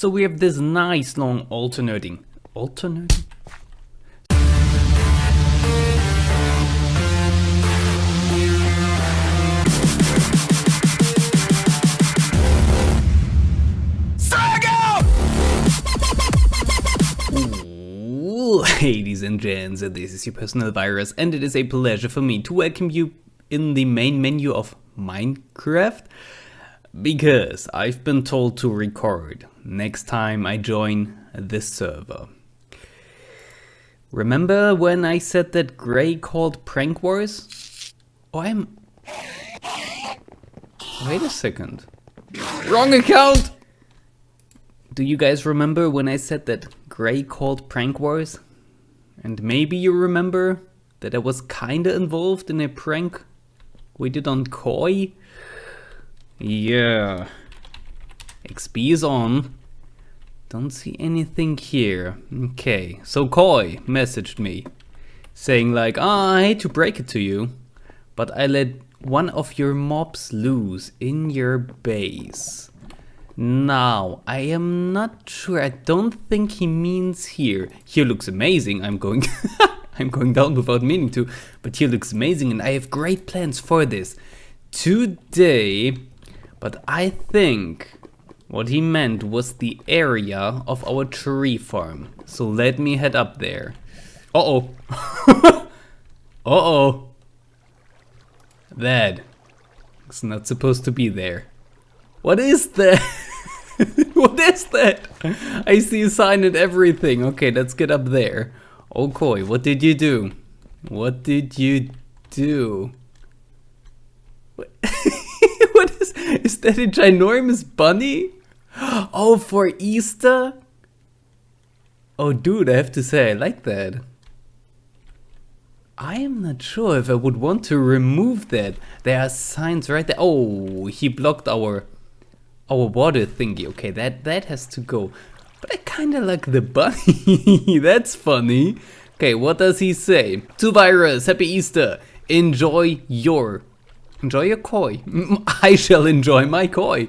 So we have this nice long alternating. Ladies and gents, this is your personal virus, and it is a pleasure for me to welcome you in the main menu of Minecraft, because I've been told to record next time I join this server. Remember when I said that Gray called Prank Wars? Oh, wait a second. Wrong account! Do you guys remember when I said that Gray called Prank Wars? And maybe you remember that I was kinda involved in a prank we did on Koi? Yeah. XP is on. Don't see anything here. Okay, so Koi messaged me saying like, I hate to break it to you, but I let one of your mobs loose in your base. Now, I am not sure, I don't think he means here. Here looks amazing, I'm going I'm going down without meaning to, but here looks amazing and I have great plans for this today. But I think what he meant was the area of our tree farm. So let me head up there. Uh-oh. Uh-oh. That is not supposed to be there. What is that? What is that? I see a sign and everything. Okay, let's get up there. Oh, Koi, what did you do? What did you do? What is that a ginormous bunny? Oh, for Easter? Oh, dude, I have to say, I like that. I am not sure if I would want to remove that. There are signs right there. Oh, he blocked our water thingy. Okay, that has to go. But I kinda like the bunny. That's funny. Okay, what does he say? To Virus, happy Easter. Enjoy your koi. I shall enjoy my koi.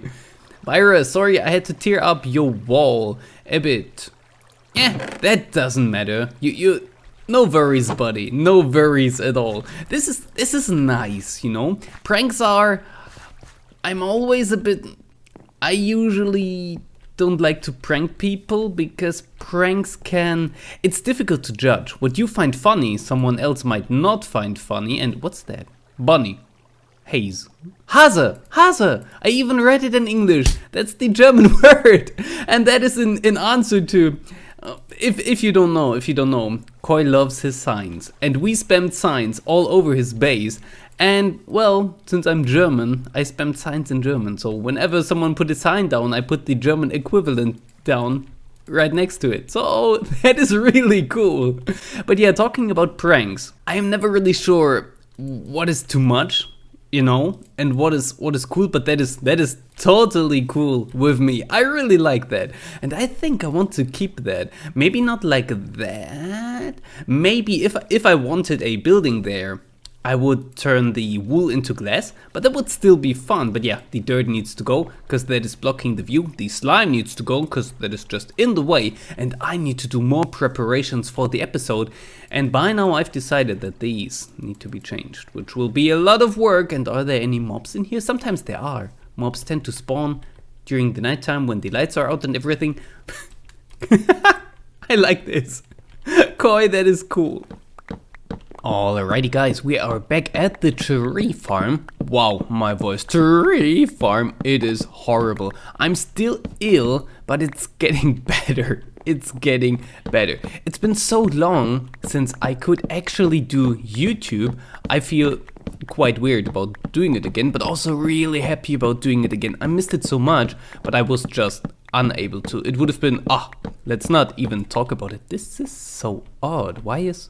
Virus, sorry I had to tear up your wall a bit. That doesn't matter. You no worries, buddy. No worries at all. This is nice, you know? Pranks are, I'm always a bit, I usually don't like to prank people because pranks it's difficult to judge. What you find funny, someone else might not find funny. And what's that? Bunny. Haze. Hase. I even read it in English. That's the German word. And that is in answer to, if you don't know, Koi loves his signs. And we spammed signs all over his base. And, well, since I'm German, I spammed signs in German. So whenever someone put a sign down, I put the German equivalent down right next to it. So that is really cool. But yeah, talking about pranks, I am never really sure what is too much, you know, and what is cool, but that is totally cool with me. I really like that. And I think I want to keep that. Maybe not like that. Maybe if I wanted a building there, I would turn the wool into glass, but that would still be fun. But yeah, the dirt needs to go because that is blocking the view. The slime needs to go because that is just in the way. And I need to do more preparations for the episode. And by now I've decided that these need to be changed, which will be a lot of work. And are there any mobs in here? Sometimes there are. Mobs tend to spawn during the nighttime when the lights are out and everything. I like this. Koi, that is cool. Alrighty guys, we are back at the tree farm. Wow, my voice. Tree farm, it is horrible. I'm still ill, but it's getting better. It's getting better. It's been so long since I could actually do YouTube. I feel quite weird about doing it again, but also really happy about doing it again. I missed it so much, but I was just unable to. It would have been, let's not even talk about it. This is so odd. Why is...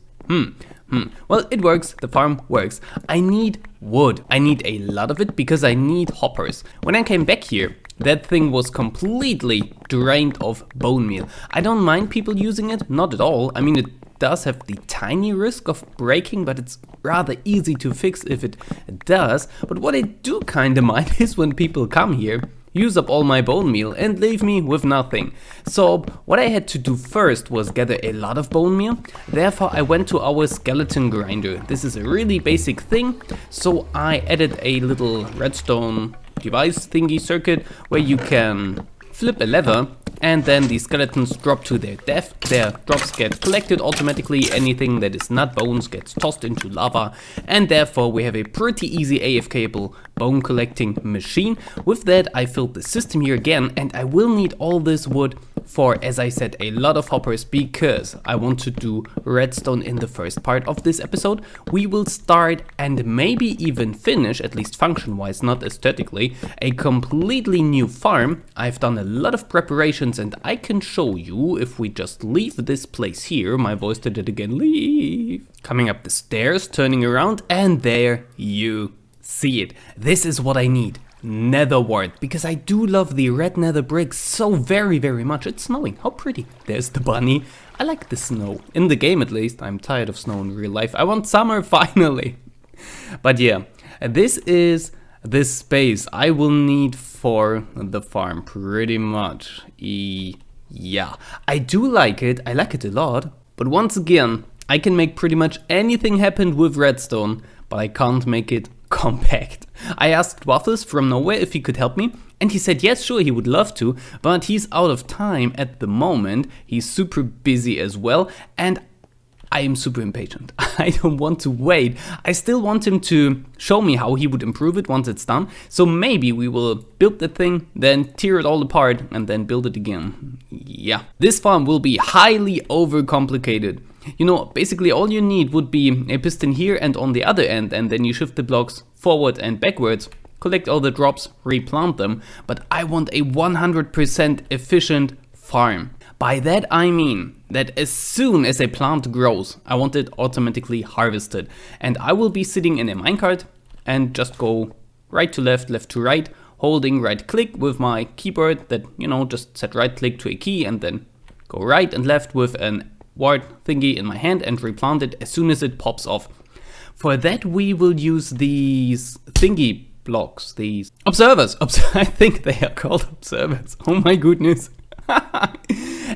Well, it works. The farm works. I need wood. I need a lot of it because I need hoppers. When I came back here, that thing was completely drained of bone meal. I don't mind people using it, not at all. I mean, it does have the tiny risk of breaking, but it's rather easy to fix if it does. But what I do kinda mind is when people come here, use up all my bone meal and leave me with nothing. So what I had to do first was gather a lot of bone meal. Therefore I went to our skeleton grinder. This is a really basic thing. So I added a little redstone device thingy circuit where you can flip a lever and then the skeletons drop to their death. Their drops get collected automatically. Anything that is not bones gets tossed into lava, and therefore we have a pretty easy AFK'able bone collecting machine. With that I filled the system here again, and I will need all this wood for, as I said, a lot of hoppers, because I want to do redstone in the first part of this episode. We will start and maybe even finish, at least function wise, not aesthetically, a completely new farm. I've done a lot of preparations and I can show you if we just leave this place here. My voice did it again, leave. Coming up the stairs, turning around, and there you see it. This is what I need. Netherwart, because I do love the red nether bricks so very much. It's snowing, how pretty. There's the bunny. I like the snow, in the game at least. I'm tired of snow in real life. I want summer finally. But yeah, this is the space I will need for the farm pretty much. Yeah, I do like it, I like it a lot. But once again, I can make pretty much anything happen with redstone, but I can't make it compact. I asked Waffles from nowhere if he could help me, and he said yes, sure, he would love to, but he's out of time at the moment. He's super busy as well, and I am super impatient. I don't want to wait. I still want him to show me how he would improve it once it's done. So maybe we will build the thing, then tear it all apart, and then build it again. Yeah. This farm will be highly overcomplicated. You know, basically all you need would be a piston here and on the other end, and then you shift the blocks forward and backwards, collect all the drops, replant them. But I want a 100% efficient farm. By that I mean that as soon as a plant grows, I want it automatically harvested. And I will be sitting in a minecart and just go right to left, left to right, holding right click with my keyboard that, you know, just set right click to a key and then go right and left with an wart thingy in my hand and replant it as soon as it pops off. For that we will use these thingy blocks, these observers. I think they are called observers. Oh my goodness.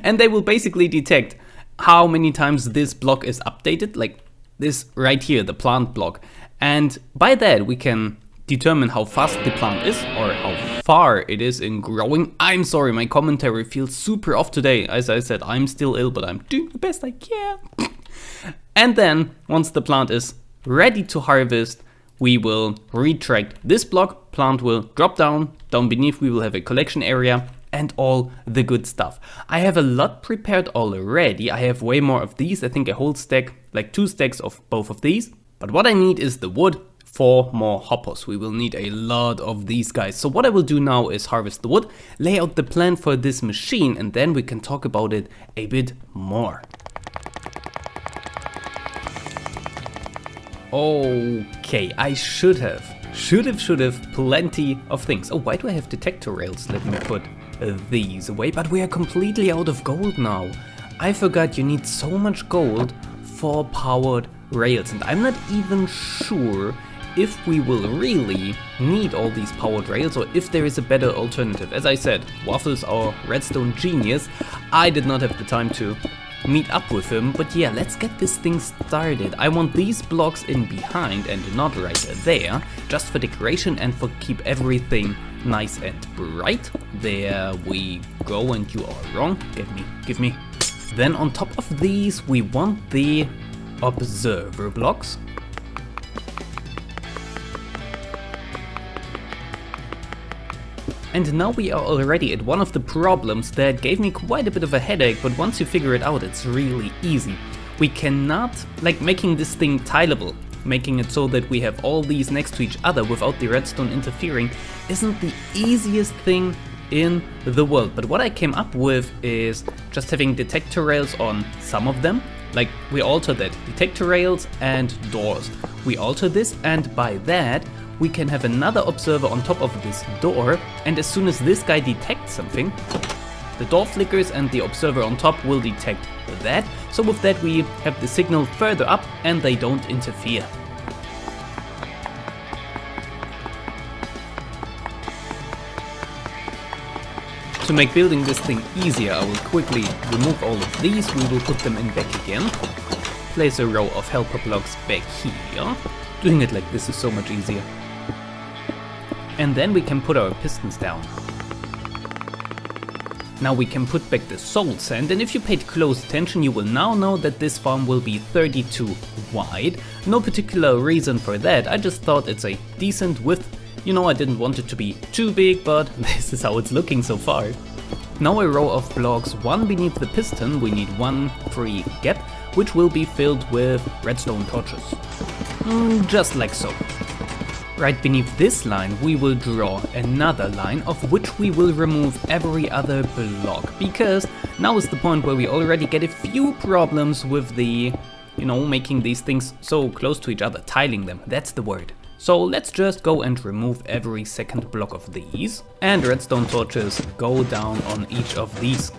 And they will basically detect how many times this block is updated, like this right here, the plant block. And by that we can determine how fast the plant is or how far it is in growing. I'm sorry, my commentary feels super off today. As I said, I'm still ill, but I'm doing the best I can. And then once the plant is ready to harvest, we will retract this block. Plant will drop down beneath. We will have a collection area and all the good stuff. I have a lot prepared already. I have way more of these. I think a whole stack, like 2 stacks of both of these. But what I need is the wood. 4 more hoppers. We will need a lot of these guys. So what I will do now is harvest the wood, lay out the plan for this machine, and then we can talk about it a bit more. Okay, I should have plenty of things. Oh, why do I have detector rails? Let me put these away. But we are completely out of gold now. I forgot you need so much gold for powered rails, and I'm not even sure if we will really need all these powered rails or if there is a better alternative. As I said, Waffles, our redstone genius, I did not have the time to meet up with him, but yeah, let's get this thing started. I want these blocks in behind and not right there, just for decoration and for keep everything nice and bright. There we go, and you are wrong. Give me. Then on top of these, we want the observer blocks. And now we are already at one of the problems that gave me quite a bit of a headache, but once you figure it out, it's really easy. We cannot, like making this thing tileable, making it so that we have all these next to each other without the redstone interfering, isn't the easiest thing in the world. But what I came up with is just having detector rails on some of them. Like we alter that, detector rails and doors. We alter this, and by that we can have another observer on top of this door, and as soon as this guy detects something, the door flickers and the observer on top will detect that. So with that we have the signal further up and they don't interfere. To make building this thing easier, I will quickly remove all of these, we will put them in back again. Place a row of helper blocks back here. Doing it like this is so much easier. And then we can put our pistons down. Now we can put back the soul sand, and if you paid close attention you will now know that this farm will be 32 wide. No particular reason for that, I just thought it's a decent width. You know, I didn't want it to be too big, but this is how it's looking so far. Now a row of blocks, one beneath the piston, we need one free gap, which will be filled with redstone torches. Just like so. Right beneath this line we will draw another line of which we will remove every other block, because now is the point where we already get a few problems with the, you know, making these things so close to each other, tiling them, that's the word. So let's just go and remove every second block of these, and redstone torches go down on each of these.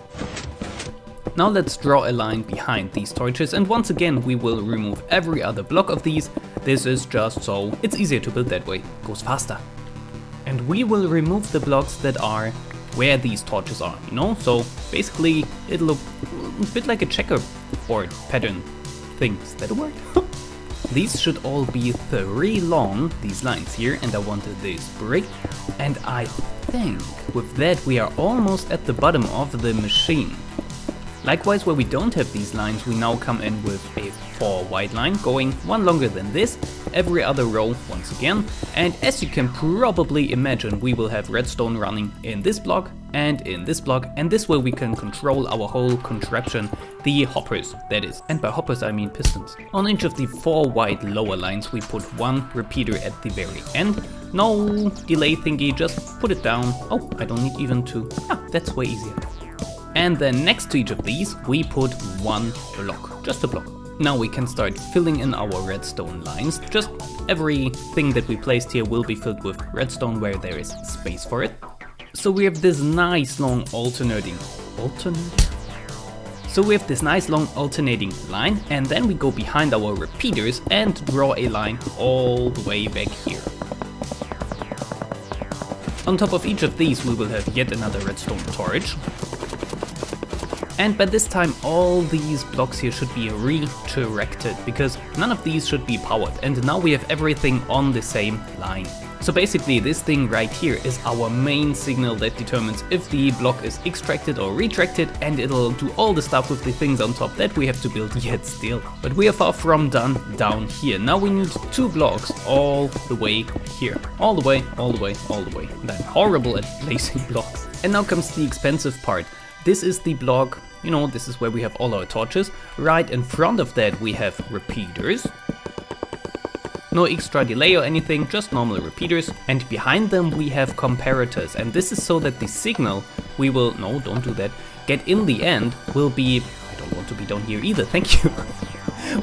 Now let's draw a line behind these torches, and once again we will remove every other block of these. This is just so it's easier to build that way, goes faster. And we will remove the blocks that are where these torches are, you know, so basically it'll look a bit like a checkerboard pattern thing, is that a word? These should all be 3 long, these lines here, and I wanted this brick, and I think with that we are almost at the bottom of the machine. Likewise, where we don't have these lines, we now come in with a 4 wide line, going one longer than this, every other row once again, and as you can probably imagine, we will have redstone running in this block, and this way we can control our whole contraption, the hoppers, that is. And by hoppers I mean pistons. On each of the 4 wide lower lines we put one repeater at the very end. No delay thingy, just put it down. Oh, I don't need even to, that's way easier. And then next to each of these we put one block, just a block. Now we can start filling in our redstone lines. Just everything that we placed here will be filled with redstone where there is space for it. So we have this nice long alternating line, and then we go behind our repeaters and draw a line all the way back here. On top of each of these we will have yet another redstone torch. And by this time all these blocks here should be redirected, because none of these should be powered, and now we have everything on the same line. So basically this thing right here is our main signal that determines if the block is extracted or retracted, and it'll do all the stuff with the things on top that we have to build yet still. But we are far from done down here. Now we need 2 blocks all the way here. All the way. And I'm horrible at placing blocks. And now comes the expensive part. This is the block, you know, this is where we have all our torches. Right in front of that we have repeaters. No extra delay or anything, just normal repeaters. And behind them we have comparators. And this is so that the signal we will, no, don't do that, get in the end will be, I don't want to be down here either, thank you.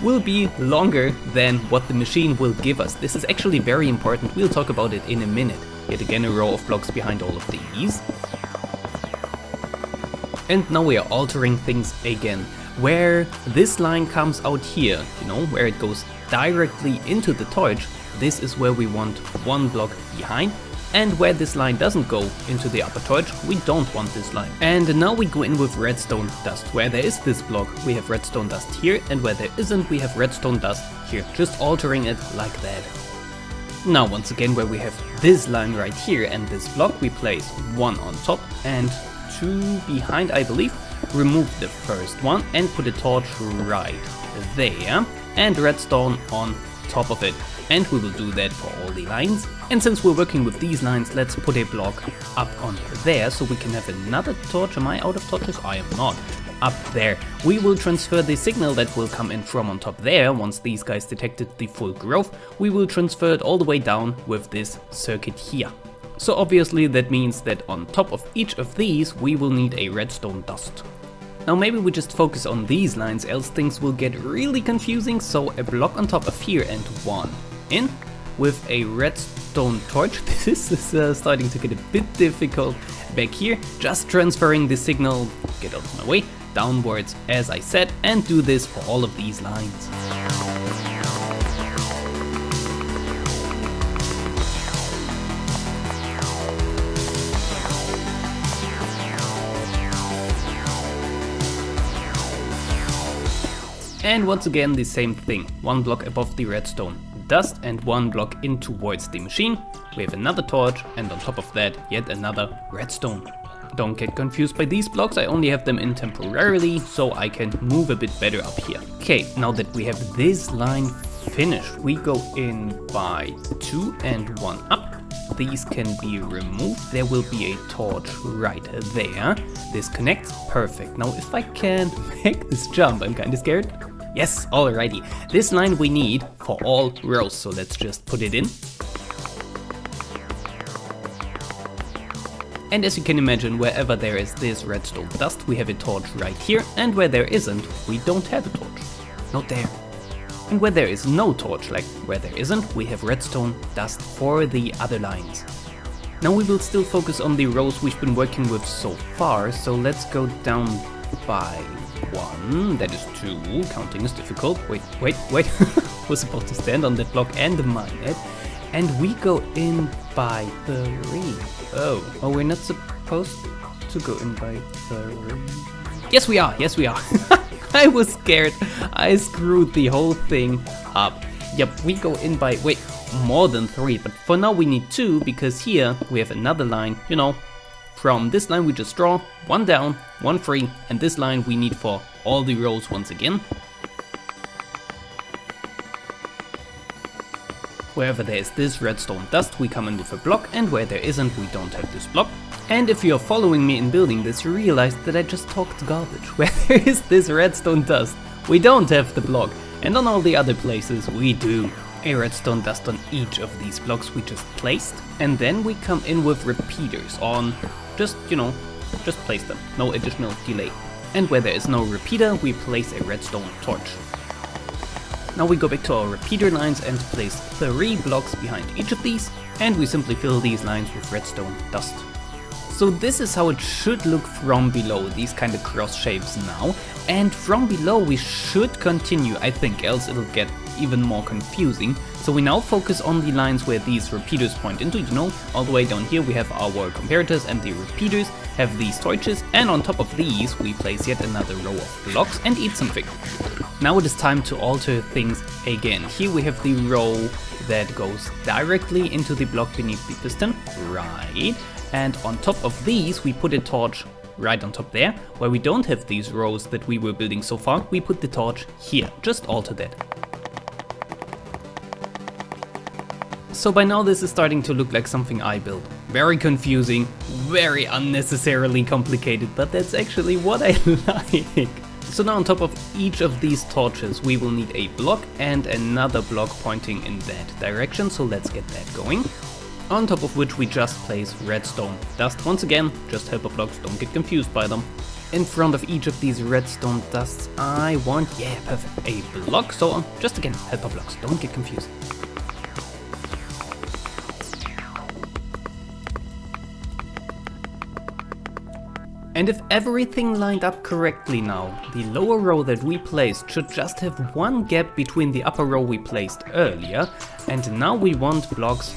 Will be longer than what the machine will give us. This is actually very important, we'll talk about it in a minute. Yet again a row of blocks behind all of these. And now we are altering things again. Where this line comes out here, you know, where it goes directly into the torch, this is where we want 1 block behind. And where this line doesn't go into the upper torch, we don't want this line. And now we go in with redstone dust. Where there is this block, we have redstone dust here, and where there isn't, we have redstone dust here. Just altering it like that. Now once again, where we have this line right here and this block, we place 1 on top and 2 behind, I believe. Remove the first one and put a torch right there, and redstone on top of it. And we will do that for all the lines. And since we're working with these lines, let's put a block up on there so we can have another torch. Am I out of torches? I am not. Up there. We will transfer the signal that will come in from on top there. Once these guys detected the full growth, we will transfer it all the way down with this circuit here. So obviously that means that on top of each of these we will need a redstone dust. Now maybe we just focus on these lines, else things will get really confusing. So a block on top of here and 1 in with a redstone torch. This is starting to get a bit difficult back here. Just transferring the signal, get out of my way, downwards as I said, and do this for all of these lines. And once again the same thing, 1 block above the redstone dust and 1 block in towards the machine. We have another torch, and on top of that yet another redstone. Don't get confused by these blocks, I only have them in temporarily so I can move a bit better up here. Okay, now that we have this line finished, we go in by 2 and 1 up. These can be removed, there will be a torch right there. This connects, perfect. Now if I can make this jump, I'm kinda scared. Yes, alrighty. This line we need for all rows, so let's just put it in. And as you can imagine, wherever there is this redstone dust, we have a torch right here, and where there isn't, we don't have a torch. Not there. And where there is no torch, like where there isn't, we have redstone dust for the other lines. Now we will still focus on the rows we've been working with so far, so let's go down by 1, that is 2, counting is difficult, wait, was about to stand on that block and mine it, and we go in by 3. Oh, we're not supposed to go in by 3. Yes we are. I was scared, I screwed the whole thing up. Yep, we go in by, more than 3, but for now we need 2, because here we have another line, you know. From this line we just draw 1 down, 1 free, and this line we need for all the rows once again. Wherever there is this redstone dust, we come in with a block, and where there isn't, we don't have this block. And if you're following me in building this, you realize that I just talked garbage. Where there is this redstone dust, we don't have the block, and on all the other places we do. A redstone dust on each of these blocks we just placed, and then we come in with repeaters on, just place them, no additional delay. And where there is no repeater, we place a redstone torch. Now we go back to our repeater lines and place 3 blocks behind each of these, and we simply fill these lines with redstone dust. So this is how it should look from below, these kind of cross shapes now. And from below we should continue, I think, else it'll get even more confusing. So we now focus on the lines where these repeaters point into, all the way down here we have our comparators, and the repeaters have these torches, and on top of these we place yet another row of blocks and eat something. Now it is time to alter things again. Here we have the row that goes directly into the block beneath the piston, right? And on top of these we put a torch right on top there. Where we don't have these rows that we were building so far, we put the torch here, just alter that. So by now this is starting to look like something I built. Very confusing, very unnecessarily complicated, but that's actually what I like. So now on top of each of these torches we will need a block and another block pointing in that direction, so let's get that going. On top of which we just place redstone dust. Once again, just helper blocks, don't get confused by them. In front of each of these redstone dusts I want, perfect, a block, so just again, helper blocks, don't get confused. And if everything lined up correctly now, the lower row that we placed should just have 1 gap between the upper row we placed earlier, and now we want blocks,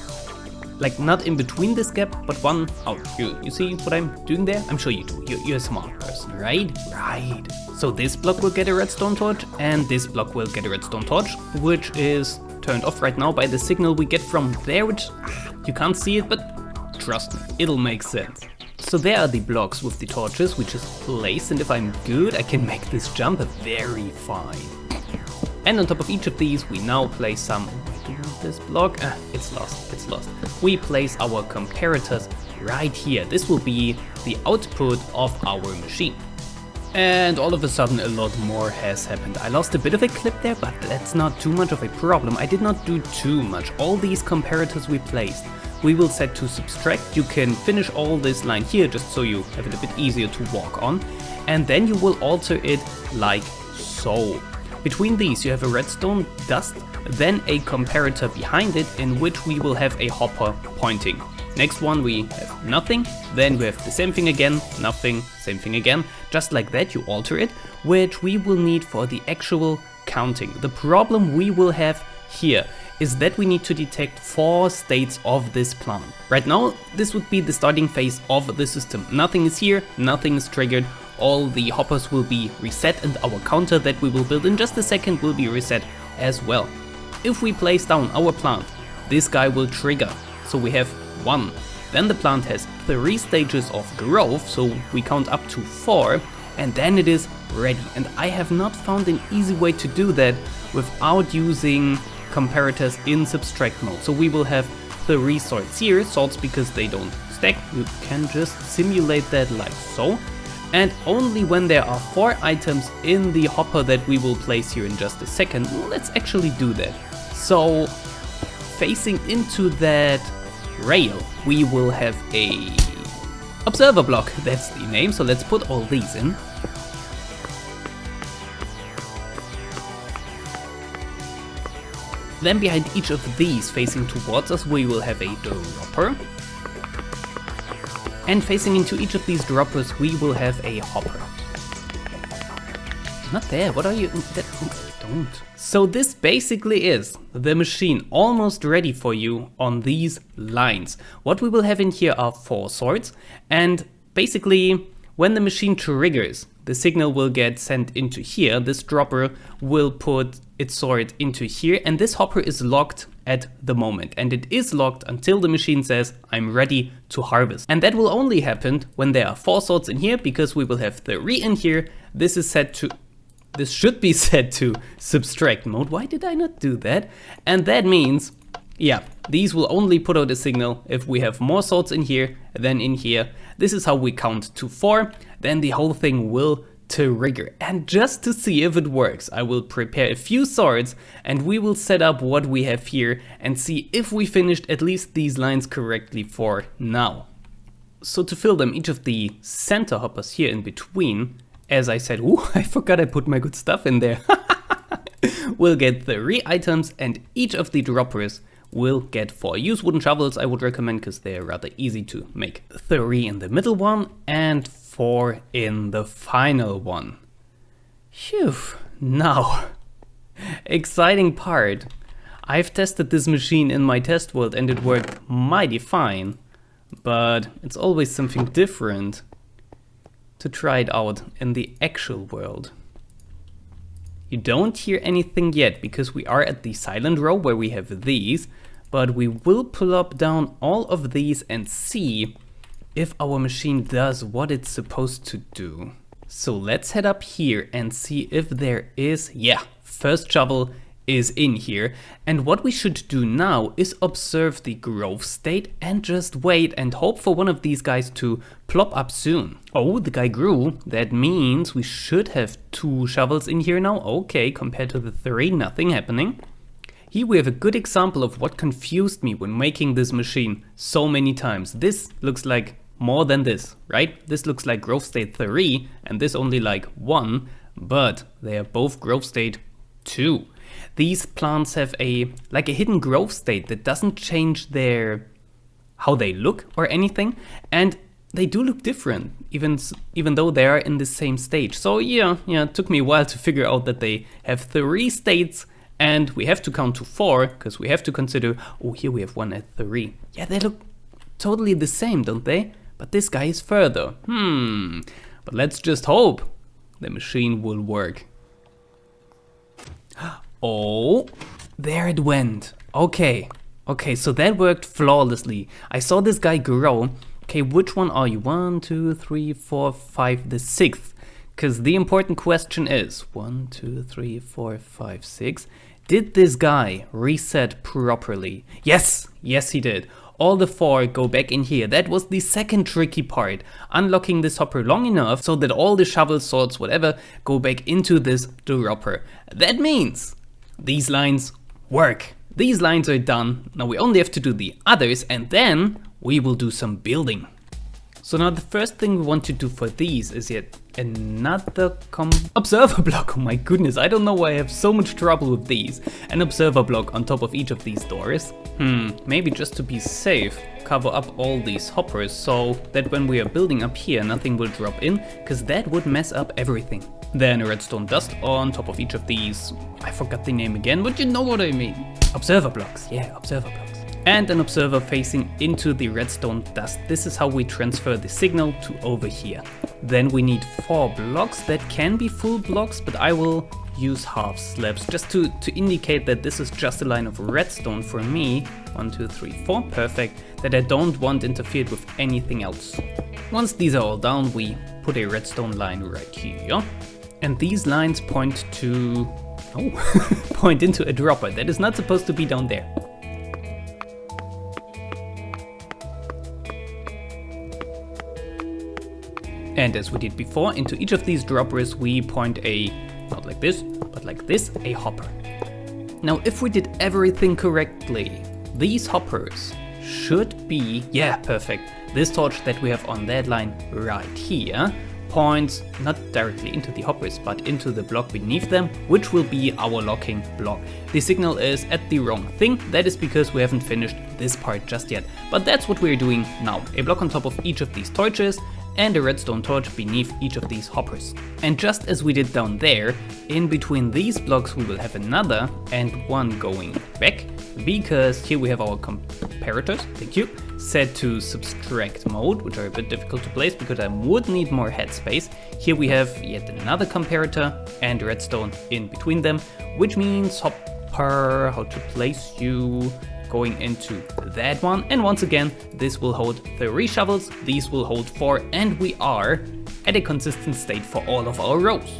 like not in between this gap, but one out. You see what I'm doing there? I'm sure you do, you're a smart person, right? Right. So this block will get a redstone torch, and this block will get a redstone torch, which is turned off right now by the signal we get from there, which you can't see it, but trust me, it'll make sense. So there are the blocks with the torches we just placed, and if I'm good I can make this jump very fine. And on top of each of these we now place some, this block, it's lost. We place our comparators right here. This will be the output of our machine. And all of a sudden a lot more has happened. I lost a bit of a clip there, but that's not too much of a problem. I did not do too much. All these comparators we placed, we will set to subtract. You can finish all this line here just so you have it a bit easier to walk on. And then you will alter it like so. Between these you have a redstone dust, then a comparator behind it in which we will have a hopper pointing. Next one we have nothing, then we have the same thing again, nothing, same thing again. Just like that you alter it, which we will need for the actual counting. The problem we will have here is that we need to detect 4 states of this plant. Right now this would be the starting phase of the system. Nothing is here, nothing is triggered, all the hoppers will be reset and our counter that we will build in just a second will be reset as well. If we place down our plant, this guy will trigger. So we have 1. Then the plant has 3 stages of growth, so we count up to 4, and then it is ready. And I have not found an easy way to do that without using comparators in subtract mode. So we will have 3 sorts here, sorts because they don't stack, you can just simulate that like so. And only when there are 4 items in the hopper that we will place here in just a second, let's actually do that. So facing into that rail, we will have a observer block, that's the name. So let's put all these in. Then behind each of these facing towards us, we will have a dropper. And facing into each of these droppers, we will have a hopper. Not there, what are you? Don't. So this basically is the machine almost ready for you on these lines. What we will have in here are 4 swords, and basically when the machine triggers, the signal will get sent into here. This dropper will put its sword into here, and this hopper is locked at the moment, and it is locked until the machine says I'm ready to harvest. And that will only happen when there are 4 swords in here, because we will have 3 in here. This should be set to subtract mode. Why did I not do that? And that means, yeah, these will only put out a signal if we have more swords in here than in here. This is how we count to 4, then the whole thing will trigger. And just to see if it works, I will prepare a few swords and we will set up what we have here and see if we finished at least these lines correctly for now. So to fill them, each of the center hoppers here in between, as I said, ooh, I forgot I put my good stuff in there. We'll get 3 items, and each of the droppers will get 4. Use wooden shovels, I would recommend, because they're rather easy to make. 3 in the middle one and 4 in the final one. Phew, now, exciting part. I've tested this machine in my test world and it worked mighty fine, but it's always something different to try it out in the actual world. You don't hear anything yet because we are at the silent row where we have these, but we will pull up down all of these and see if our machine does what it's supposed to do. So let's head up here and see if there is, yeah, first shovel is in here. And what we should do now is observe the growth state and just wait and hope for one of these guys to plop up soon. Oh, the guy grew. That means we should have 2 shovels in here now. Okay, compared to the 3, nothing happening. Here we have a good example of what confused me when making this machine so many times. This looks like more than this, right? This looks like growth state 3 and this only like 1, but they are both growth state 2. These plants have a hidden growth state that doesn't change how they look or anything, and they do look different even though they are in the same stage. So yeah, it took me a while to figure out that they have 3 states, and we have to count to 4 because we have to consider, oh, here we have 1 at 3. Yeah, they look totally the same, don't they? But this guy is further. But let's just hope the machine will work. Oh, there it went. Okay, so that worked flawlessly. I saw this guy grow. Okay, which one are you? 1, 2, 3, 4, 5, the 6th. Because the important question is, 1, 2, 3, 4, 5, 6. Did this guy reset properly? Yes, he did. All the 4 go back in here. That was the second tricky part. Unlocking this hopper long enough so that all the shovel swords, whatever, go back into this dropper. That means these lines work. These lines are done. Now we only have to do the others and then we will do some building. So now the first thing we want to do for these is yet another observer block. Oh my goodness, I don't know why I have so much trouble with these. An observer block on top of each of these doors. Maybe just to be safe, cover up all these hoppers so that when we are building up here, nothing will drop in, because that would mess up everything. Then a redstone dust on top of each of these, I forgot the name again, but you know what I mean. Observer blocks, yeah, observer blocks. and an observer facing into the redstone dust. This is how we transfer the signal to over here. Then we need 4 blocks. That can be full blocks, but I will use half slabs just to indicate that this is just a line of redstone for me. 1, 2, 3, 4, perfect, that I don't want interfered with anything else. Once these are all down, we put a redstone line right here, and these lines point to, point into a dropper that is not supposed to be down there. And as we did before, into each of these droppers we point a, not like this, but like this, a hopper. Now if we did everything correctly, these hoppers should be, yeah, perfect. This torch that we have on that line right here points not directly into the hoppers, but into the block beneath them, which will be our locking block. The signal is at the wrong thing. That is because we haven't finished this part just yet. But that's what we're doing now. A block on top of each of these torches, and a redstone torch beneath each of these hoppers. And just as we did down there, in between these blocks we will have another and one going back, because here we have our comparators, thank you, set to subtract mode, which are a bit difficult to place because I would need more headspace. Here we have yet another comparator and redstone in between them, which means hopper, how to place you, going into that one, and once again this will hold 3 shovels, these will hold 4, and we are at a consistent state for all of our rows.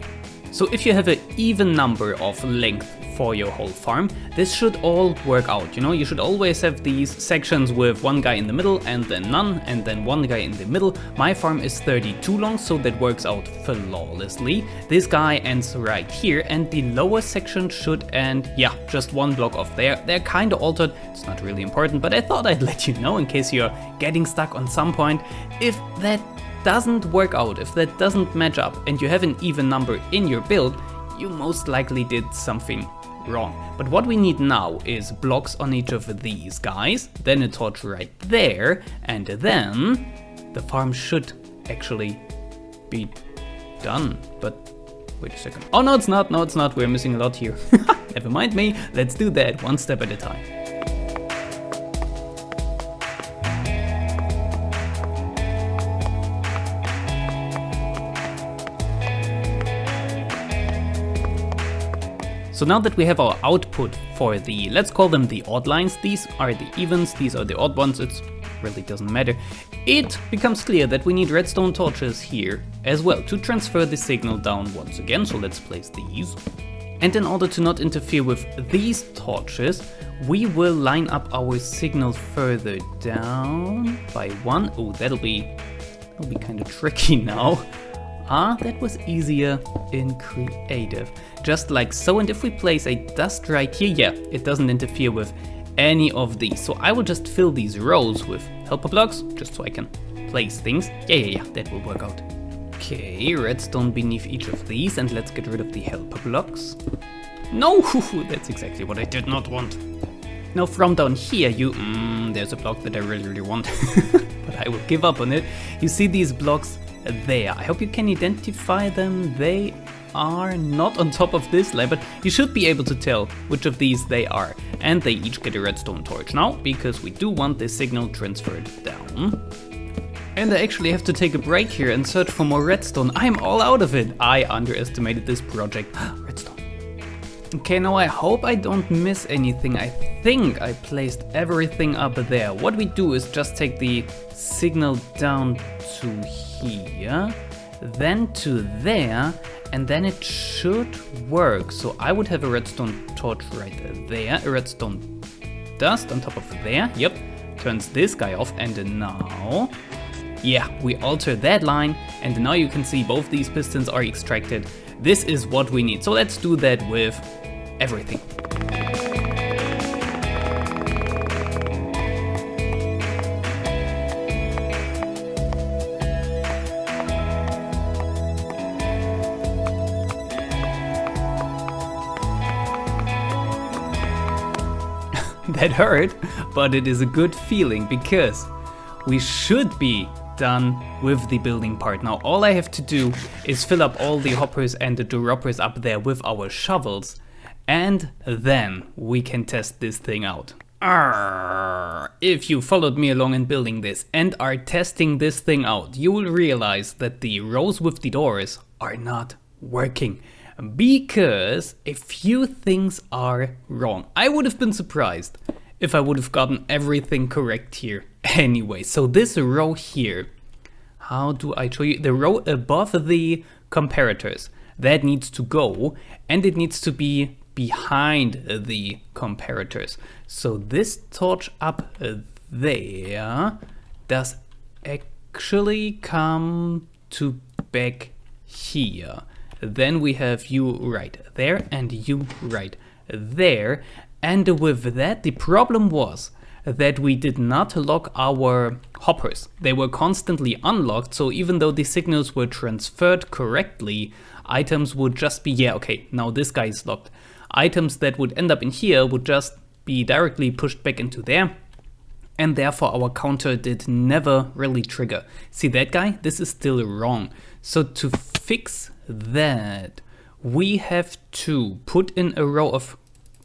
So if you have an even number of length for your whole farm, this should all work out. You know, you should always have these sections with one guy in the middle and then none, and then one guy in the middle. My farm is 32 long, so that works out flawlessly. This guy ends right here, and the lower section should end, yeah, just one block off there. They're kind of altered, it's not really important, but I thought I'd let you know in case you're getting stuck on some point. If that doesn't work out, if that doesn't match up, and you have an even number in your build, you most likely did something wrong. But what we need now is blocks on each of these guys, then a torch right there, and then the farm should actually be done. But wait a second. Oh no, it's not, we're missing a lot here. Never mind me, let's do that one step at a time. So now that we have our output for the, let's call them the odd lines, these are the evens, these are the odd ones, it really doesn't matter. It becomes clear that we need redstone torches here as well to transfer the signal down once again, so let's place these. And in order to not interfere with these torches, we will line up our signal further down by 1. Oh, that'll be kind of tricky now. That was easier in creative. Just like so, and if we place a dust right here, yeah, it doesn't interfere with any of these. So I will just fill these rows with helper blocks, just so I can place things. Yeah, that will work out. Okay, redstone beneath each of these, and let's get rid of the helper blocks. No, that's exactly what I did not want. Now from down here, there's a block that I really want, but I will give up on it. You see these blocks there. I hope you can identify them. They are not on top of this line, but you should be able to tell which of these they are. And they each get a redstone torch now, because we do want this signal transferred down. And I actually have to take a break here and search for more redstone. I'm all out of it. I underestimated this project. Redstone. Okay, now I hope I don't miss anything. I think I placed everything up there. What we do is just take the signal down to here, then to there, and then it should work. So I would have a redstone torch right there, a redstone dust on top of there, yep, turns this guy off, and now, yeah, we alter that line, and now you can see both these pistons are extracted. This is what we need, so let's do that with everything. That hurt, but it is a good feeling because we should be done with the building part. Now all I have to do is fill up all the hoppers and the droppers up there with our shovels, and then we can test this thing out. If you followed me along in building this and are testing this thing out, you will realize that the rows with the doors are not working because a few things are wrong. I would have been surprised if I would have gotten everything correct here anyway. So this row here, how do I show you? The row above the comparators, that needs to go, and it needs to be behind the comparators. So this torch up there does actually come to back here. Then we have you right there and you right there. And with that, the problem was that we did not lock our hoppers. They were constantly unlocked, so even though the signals were transferred correctly, items would just be, yeah, okay, now this guy is locked. Items that would end up in here would just be directly pushed back into there, and therefore our counter did never really trigger. See that guy? This is still wrong. So to fix that, we have to put in a row of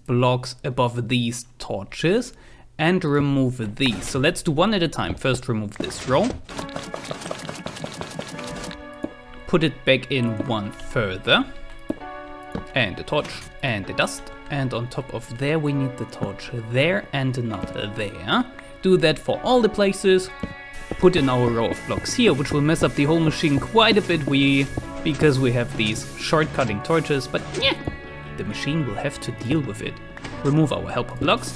blocks above these torches and remove these. So let's do one at a time. First remove this row. Put it back in one further. And the torch and the dust, and on top of there we need the torch there and not there. Do that for all the places. Put in our row of blocks here, which will mess up the whole machine quite a bit because we have these short-cutting torches, but yeah, the machine will have to deal with it. Remove our helper blocks,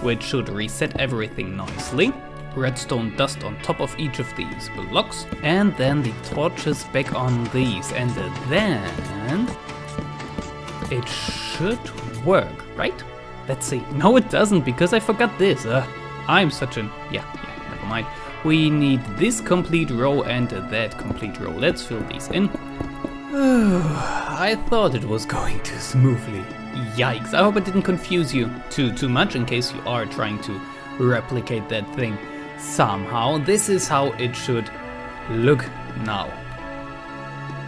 which should reset everything nicely. Redstone dust on top of each of these blocks, and then the torches back on these, and then it should work, right? Let's see. No, it doesn't, because I forgot this. I'm such an... Yeah, never mind. We need this complete row and that complete row. Let's fill these in. I thought it was going too smoothly. Yikes. I hope it didn't confuse you too much in case you are trying to replicate that thing somehow. This is how it should look now.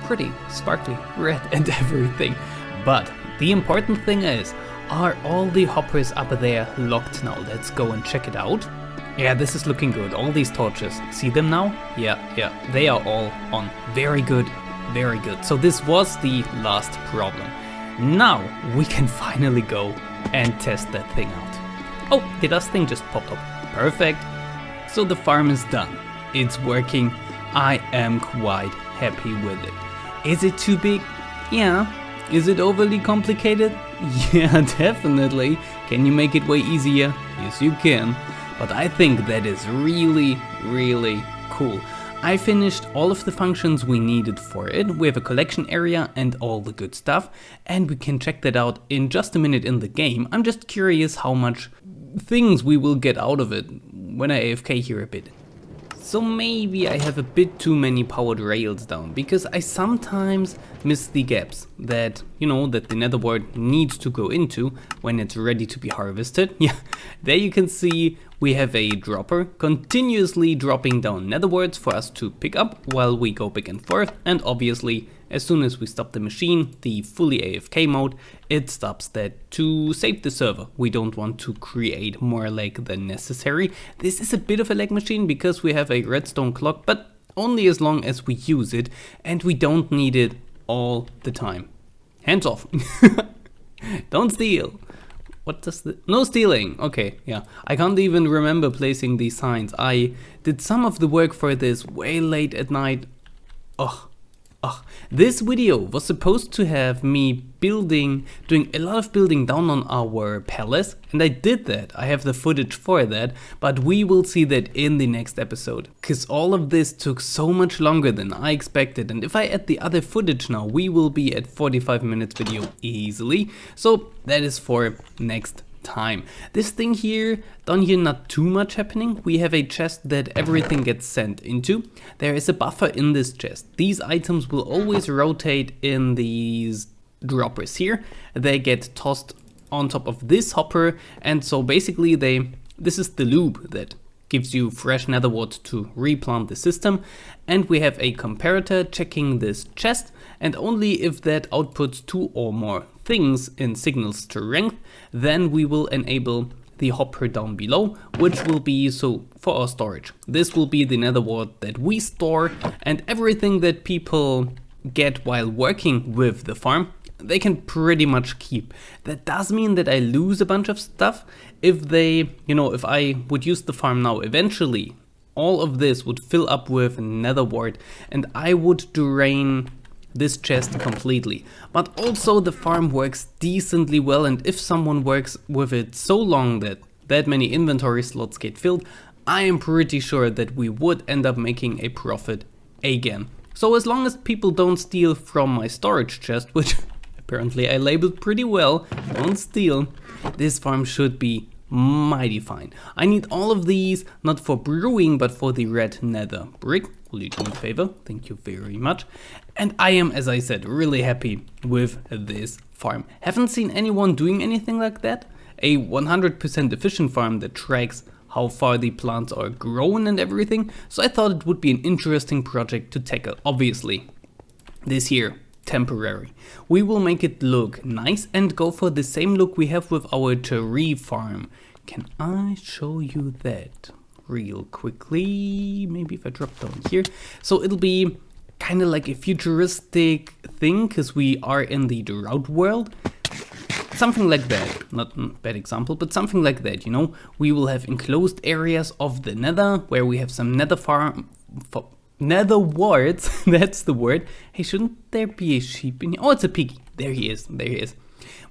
Pretty sparkly red and everything. But the important thing is, are all the hoppers up there locked now? Let's go and check it out. Yeah, this is looking good. All these torches, see them now? Yeah, they are all on. Very good, very good. So this was the last problem. Now we can finally go and test that thing out. Oh, the dust thing just popped up. Perfect. So the farm is done. It's working. I am quite happy with it. Is it too big? Yeah. Is it overly complicated? Yeah, definitely. Can you make it way easier? Yes, you can. But I think that is really, really cool. I finished all of the functions we needed for it. We have a collection area and all the good stuff, and we can check that out in just a minute in the game. I'm just curious how much things we will get out of it when I AFK here a bit. So maybe I have a bit too many powered rails down, because I sometimes miss the gaps that, that the netherwart needs to go into when it's ready to be harvested. Yeah, there you can see we have a dropper continuously dropping down netherwarts for us to pick up while we go back and forth, and obviously as soon as we stop the machine, the fully AFK mode, it stops that to save the server. We don't want to create more lag than necessary. This is a bit of a lag machine because we have a redstone clock, but only as long as we use it, and we don't need it all the time. Hands off. Don't steal. What does the... No stealing. Okay, yeah. I can't even remember placing these signs. I did some of the work for this way late at night. Ugh. This video was supposed to have me doing a lot of building down on our palace, and I did that. I have the footage for that, but we will see that in the next episode. Cause all of this took so much longer than I expected, and if I add the other footage now, we will be at 45 minutes video easily. So that is for next time. This thing here, down here not too much happening. We have a chest that everything gets sent into. There is a buffer in this chest. These items will always rotate in these droppers here. They get tossed on top of this hopper, and so basically this is the loop that gives you fresh netherwort to replant the system, and we have a comparator checking this chest, and only if that outputs 2 or more things in signal strength, then we will enable the hopper down below, which will be so for our storage. This will be the netherwart that we store, and everything that people get while working with the farm, they can pretty much keep. That does mean that I lose a bunch of stuff if they, if I would use the farm now, eventually all of this would fill up with netherwart and I would drain this chest completely. But also the farm works decently well, and if someone works with it so long that many inventory slots get filled, I am pretty sure that we would end up making a profit again. So as long as people don't steal from my storage chest, which apparently I labeled pretty well, don't steal, this farm should be mighty fine. I need all of these, not for brewing, but for the red nether brick. Will you do me a favor? Thank you very much. And I am, as I said, really happy with this farm. Haven't seen anyone doing anything like that. A 100% efficient farm that tracks how far the plants are grown and everything. So I thought it would be an interesting project to tackle. Obviously, this year, temporary. We will make it look nice and go for the same look we have with our tree farm. Can I show you that real quickly? Maybe if I drop down here. So it'll be kind of like a futuristic thing, because we are in the drought world. Something like that, not a bad example, but something like that, We will have enclosed areas of the nether, where we have some netherwarts, that's the word. Hey, shouldn't there be a sheep in here? Oh, it's a piggy, there he is.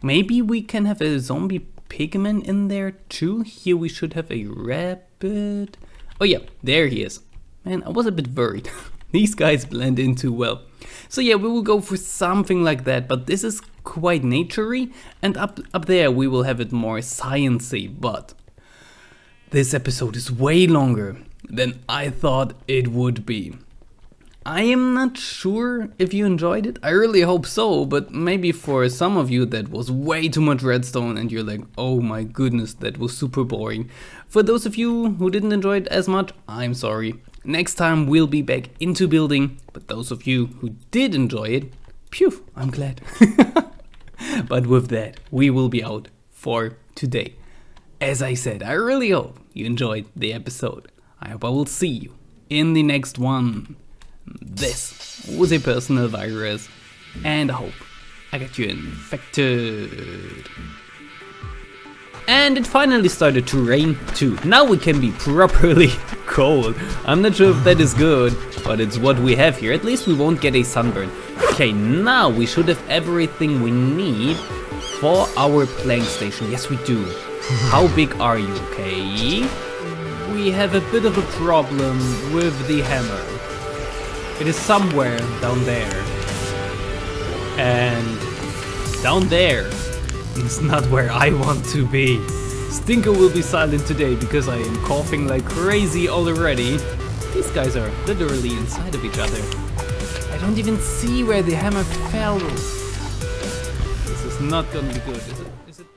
Maybe we can have a zombie pigman in there too. Here we should have a rabbit. Oh yeah, there he is. Man, I was a bit worried. These guys blend in too well. So yeah, we will go for something like that, but this is quite naturey, and up there we will have it more sciencey. But this episode is way longer than I thought it would be. I am not sure if you enjoyed it. I really hope so, but maybe for some of you that was way too much redstone and you're like, oh my goodness, that was super boring. For those of you who didn't enjoy it as much, I'm sorry. Next time we'll be back into building, but those of you who did enjoy it, phew, I'm glad. But with that, we will be out for today. As I said, I really hope you enjoyed the episode. I hope I will see you in the next one. This was a personal virus, and I hope I got you infected. And it finally started to rain too. Now we can be properly cold. I'm not sure if that is good, but it's what we have here. At least we won't get a sunburn. Okay, now we should have everything we need for our plank station. Yes, we do. How big are you, okay? We have a bit of a problem with the hammer. It is somewhere down there. And down there is not where I want to be. Stinker will be silent today because I am coughing like crazy already. These guys are literally inside of each other. I don't even see where the hammer fell. This is not gonna be good, is it?